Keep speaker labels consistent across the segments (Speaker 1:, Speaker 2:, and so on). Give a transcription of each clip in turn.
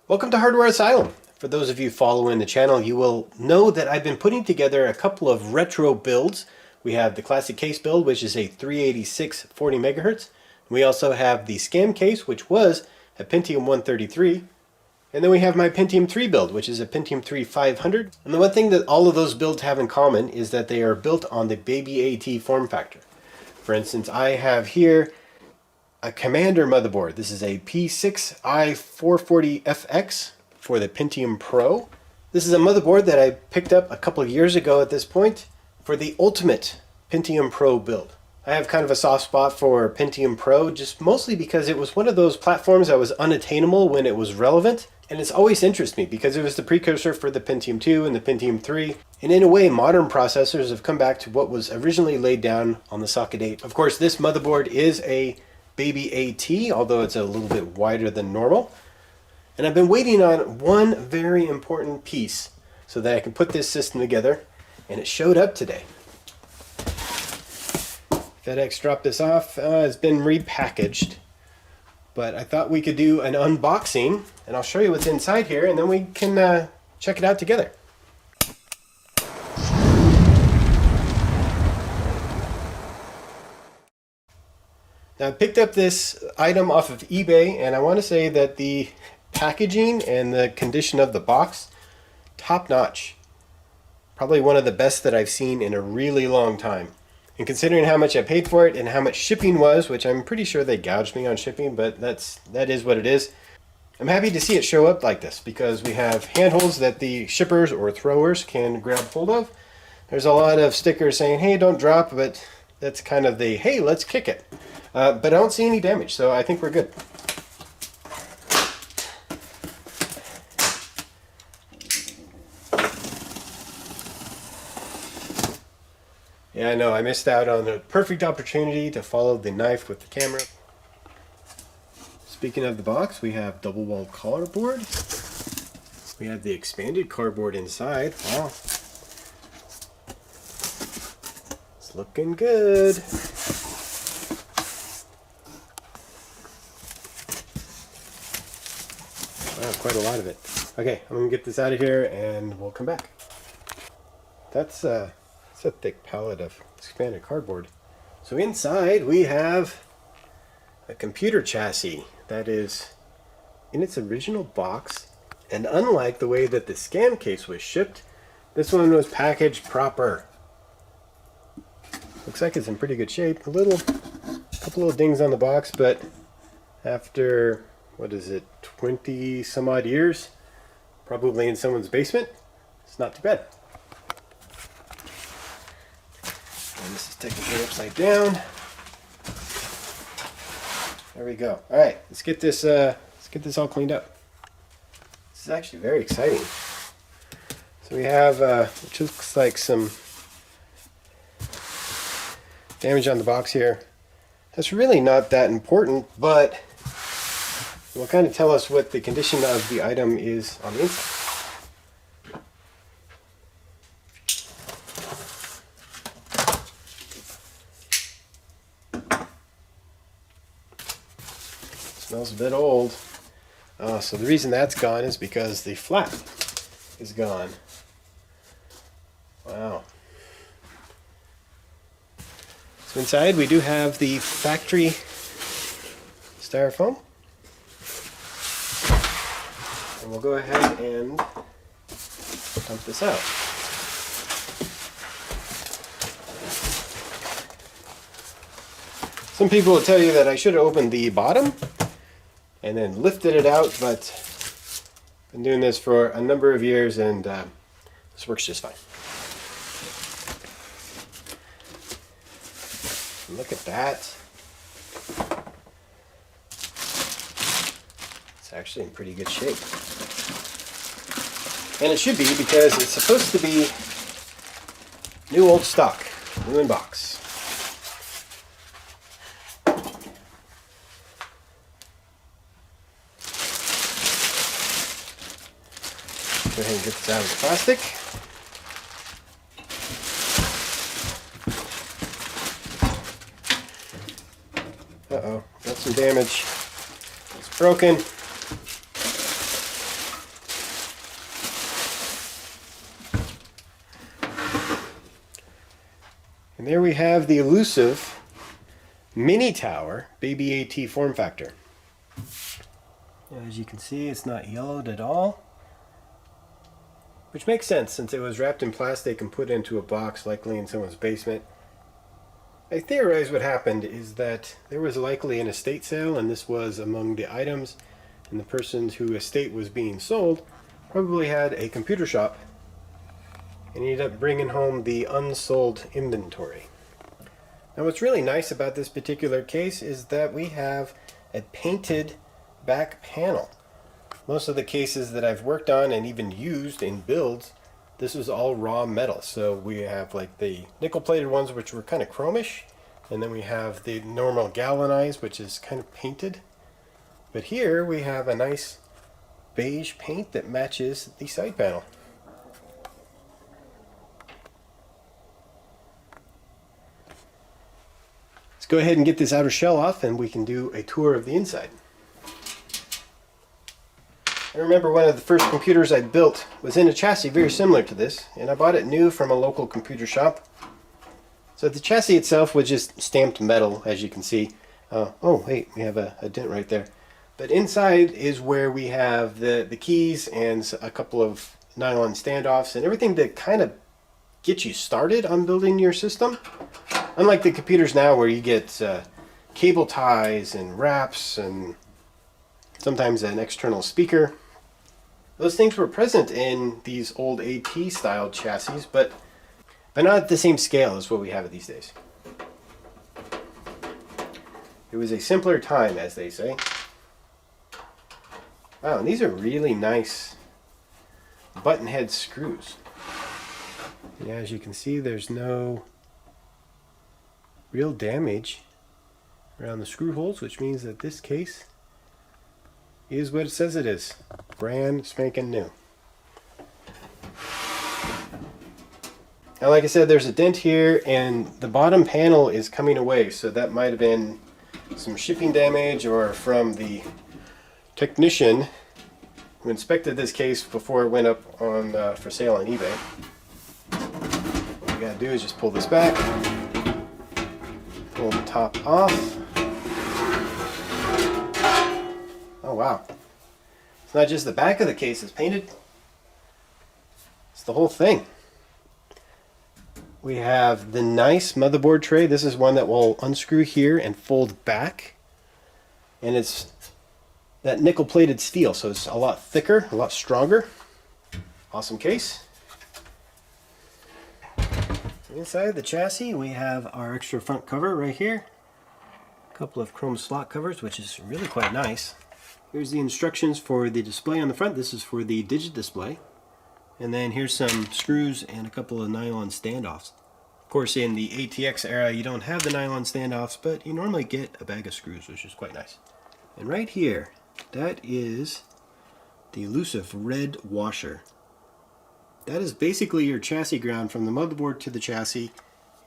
Speaker 1: Welcome to Hardware Asylum. For those of you following the channel, you will know that I've been putting together a couple of retro builds. We have the classic case build, which is a 386 40 megahertz. We also have the scam case, which was a Pentium 133. And then we have my Pentium 3 build, which is a Pentium 3 500. And the one thing that all of those builds have in common is that they are built on the Baby AT form factor. For instance, I have here a Commander motherboard. This is a P6i440FX for the Pentium Pro. This is a motherboard that I picked up a couple of years ago at this point for the ultimate Pentium Pro build. I have kind of a soft spot for Pentium Pro, just mostly because it was one of those platforms that was unattainable when it was relevant, and it's always interested me because it was the precursor for the Pentium 2 and the Pentium 3. And in a way, modern processors have come back to what was originally laid down on the Socket 8. Of course, this motherboard is a Baby AT, although it's a little bit wider than normal. And I've been waiting on one very important piece so that I can put this system together, and it showed up today. FedEx dropped this off. It's been repackaged, but I thought we could do an unboxing, and I'll show you what's inside here, and then we can check it out together. Now, I picked up this item off of eBay, and I want to say that the packaging and the condition of the box, top notch. Probably one of the best that I've seen in a really long time. And considering how much I paid for it and how much shipping was, which I'm pretty sure they gouged me on shipping, but that is what it is. I'm happy to see it show up like this because we have handholds that the shippers or throwers can grab hold of. There's a lot of stickers saying, hey, don't drop, but that's kind of the, hey, let's kick it. But I don't see any damage, so I think we're good. Yeah, I know, I missed out on a perfect opportunity to follow the knife with the camera. Speaking of the box, we have double-walled cardboard. We have the expanded cardboard inside. Wow. It's looking good. Wow, quite a lot of it. Okay, I'm gonna get this out of here and we'll come back. That's a thick pallet of expanded cardboard. So inside we have a computer chassis that is in its original box, and unlike the way that the scam case was shipped, this one was packaged proper. Looks like it's in pretty good shape. A couple little dings on the box, but after, what is it, 20 some odd years, probably in someone's basement, it's not too bad. And this is technically upside down. There we go. All right, let's get this all cleaned up. This is actually very exciting. So we have, which looks like some damage on the box here. That's really not that important, but it will kind of tell us what the condition of the item is on the inside. Smells a bit old. So the reason that's gone is because the flap is gone. Wow. So inside we do have the factory styrofoam. And we'll go ahead and dump this out. Some people will tell you that I should have opened the bottom and then lifted it out, but I've been doing this for a number of years and this works just fine. Look at that. It's actually in pretty good shape. And it should be because it's supposed to be new old stock, new in box. Go ahead and get this out of the plastic. Uh-oh, got some damage. It's broken. there we have the elusive mini tower Baby AT form factor. As you can see, it's not yellowed at all, which makes sense since it was wrapped in plastic and put into a box, likely in someone's basement. I theorize what happened is that there was likely an estate sale, and this was among the items, and the person whose estate was being sold probably had a computer shop and ended up bringing home the unsold inventory. Now what's really nice about this particular case is that we have a painted back panel. Most of the cases that I've worked on and even used in builds, this was all raw metal. So we have like the nickel plated ones which were kind of chromish, and then we have the normal galvanized which is kind of painted. But here we have a nice beige paint that matches the side panel. Let's go ahead and get this outer shell off and we can do a tour of the inside. I remember one of the first computers I built was in a chassis very similar to this, and I bought it new from a local computer shop. So the chassis itself was just stamped metal, as you can see. Oh wait, we have a dent right there. But inside is where we have the keys and a couple of nylon standoffs and everything to kind of get you started on building your system. Unlike the computers now where you get cable ties and wraps and sometimes an external speaker. Those things were present in these old AT style chassis, but not at the same scale as what we have these days. It was a simpler time, as they say. Wow, and these are really nice button head screws. Yeah, as you can see, there's no real damage around the screw holes, which means that this case is what it says it is. Brand spanking new. Now, like I said, there's a dent here and the bottom panel is coming away, so that might have been some shipping damage or from the technician who inspected this case before it went up on for sale on eBay. What you gotta do is just pull this back, pull the top off. Oh wow. It's not just the back of the case that's painted, it's the whole thing. We have the nice motherboard tray. This is one that will unscrew here and fold back. And it's that nickel plated steel, so it's a lot thicker, a lot stronger. Awesome case. Inside the chassis we have our extra front cover right here. A couple of chrome slot covers, which is really quite nice. Here's the instructions for the display on the front. This is for the digit display. And then here's some screws and a couple of nylon standoffs. Of course, in the ATX era, you don't have the nylon standoffs, but you normally get a bag of screws, which is quite nice. And right here, that is the elusive red washer. That is basically your chassis ground from the motherboard to the chassis.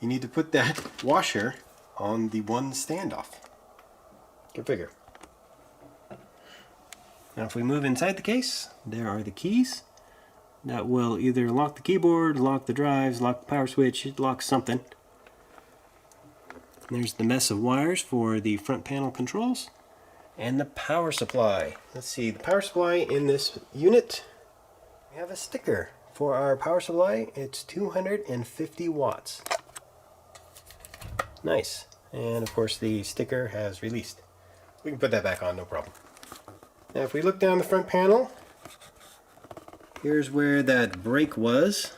Speaker 1: You need to put that washer on the one standoff. Go figure. Now if we move inside the case, there are the keys that will either lock the keyboard, lock the drives, lock the power switch, it locks something. And there's the mess of wires for the front panel controls and the power supply. Let's see, the power supply in this unit, we have a sticker for our power supply. It's 250 watts. Nice. And of course the sticker has released. We can put that back on, no problem. Now if we look down the front panel, here's where that brake was.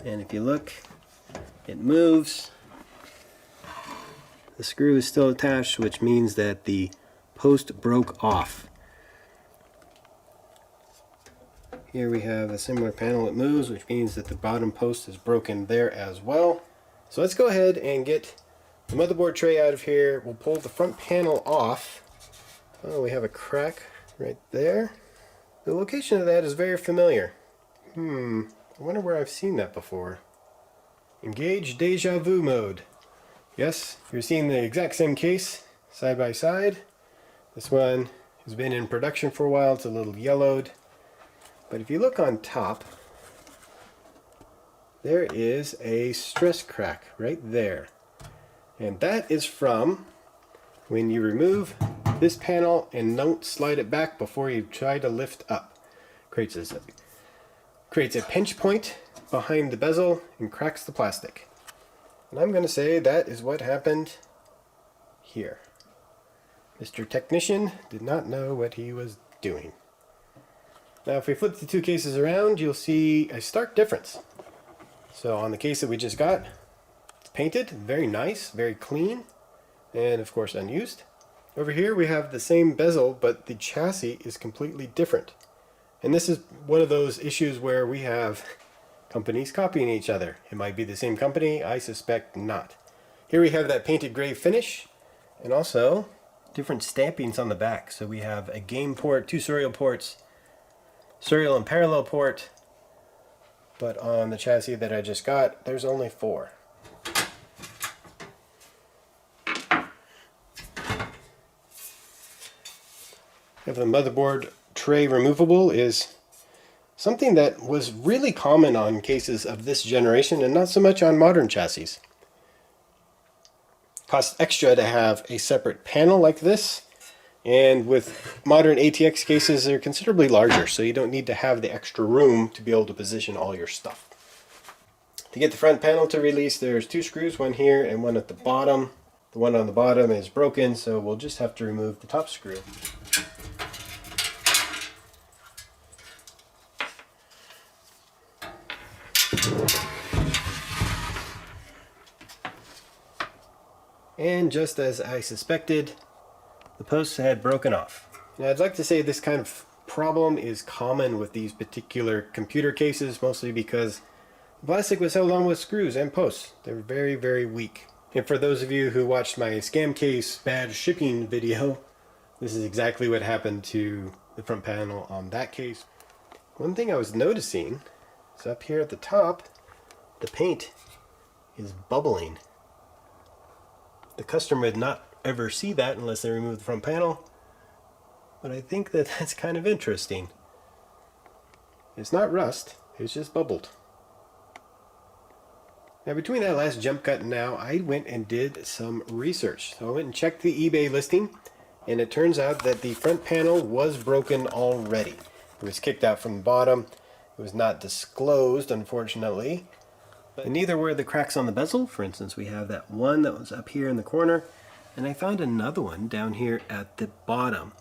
Speaker 1: And if you look, it moves. The screw is still attached, which means that the post broke off. Here we have a similar panel that moves, which means that the bottom post is broken there as well. So let's go ahead and get the motherboard tray out of here. We'll pull the front panel off. Oh, we have a crack right there. The location of that is very familiar. I wonder where I've seen that before. Engage deja vu mode. Yes, you're seeing the exact same case side by side. This one has been in production for a while. It's a little yellowed. But if you look on top, there is a stress crack right there. And that is from when you remove this panel and don't slide it back before you try to lift up. Creates a pinch point behind the bezel and cracks the plastic. And I'm going to say that is what happened here. Mr. Technician did not know what he was doing. Now if we flip the two cases around, you'll see a stark difference. So on the case that we just got, it's painted, very nice, very clean, and of course unused. Over here we have the same bezel, but the chassis is completely different. And this is one of those issues where we have companies copying each other. It might be the same company, I suspect not. Here we have that painted gray finish, and also different stampings on the back. So we have a game port, two serial ports, serial and parallel port, but on the chassis that I just got, there's only 4. If the motherboard tray removable is something that was really common on cases of this generation and not so much on modern chassis. Costs extra to have a separate panel like this, and with modern ATX cases they're considerably larger, so you don't need to have the extra room to be able to position all your stuff. To get the front panel to release, there's 2 screws, one here and one at the bottom. The one on the bottom is broken, so we'll just have to remove the top screw. And just as I suspected, the posts had broken off. Now I'd like to say this kind of problem is common with these particular computer cases, mostly because the plastic was held on with screws and posts. They're very, very weak. And for those of you who watched my scam case bad shipping video, this is exactly what happened to the front panel on that case. One thing I was noticing is up here at the top, the paint is bubbling. The customer would not ever see that unless they remove the front panel, but I think that that's kind of interesting. It's not rust, it's just bubbled. Now between that last jump cut and now, I went and did some research. So I went and checked the eBay listing, and it turns out that the front panel was broken already. It was kicked out from the bottom. It was not disclosed, unfortunately. And neither were the cracks on the bezel. For instance, we have that one that was up here in the corner, and I found another one down here at the bottom,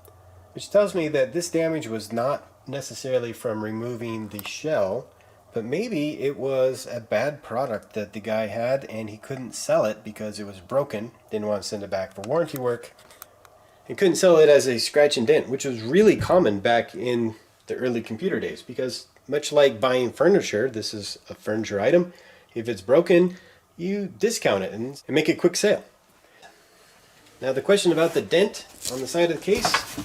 Speaker 1: which tells me that this damage was not necessarily from removing the shell, but maybe it was a bad product that the guy had and he couldn't sell it because it was broken, didn't want to send it back for warranty work, and couldn't sell it as a scratch and dent, which was really common back in the early computer days, because much like buying furniture, this is a furniture item. If it's broken, you discount it and make a quick sale. Now the question about the dent on the side of the case,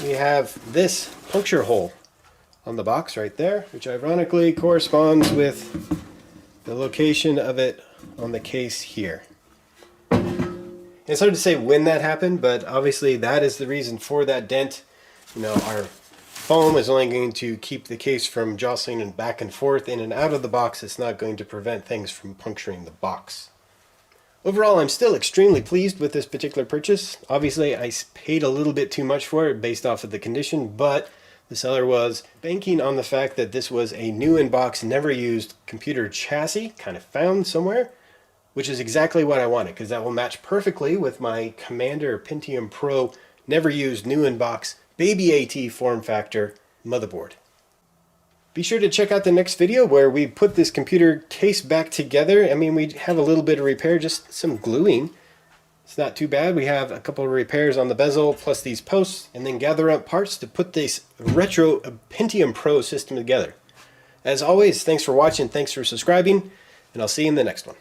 Speaker 1: we have this puncture hole on the box right there, which ironically corresponds with the location of it on the case here. It's hard to say when that happened, but obviously that is the reason for that dent. You know, our foam is only going to keep the case from jostling and back and forth in and out of the box. It's not going to prevent things from puncturing the box. Overall, I'm still extremely pleased with this particular purchase. Obviously, I paid a little bit too much for it based off of the condition, but the seller was banking on the fact that this was a new in-box, never used computer chassis, kind of found somewhere, which is exactly what I wanted, because that will match perfectly with my Commander Pentium Pro, never used, new in-box, Baby AT form factor motherboard. Be sure to check out the next video where we put this computer case back together. I mean, we have a little bit of repair, just some gluing. It's not too bad. We have a couple of repairs on the bezel plus these posts, and then gather up parts to put this retro Pentium Pro system together. As always, thanks for watching, thanks for subscribing, and I'll see you in the next one.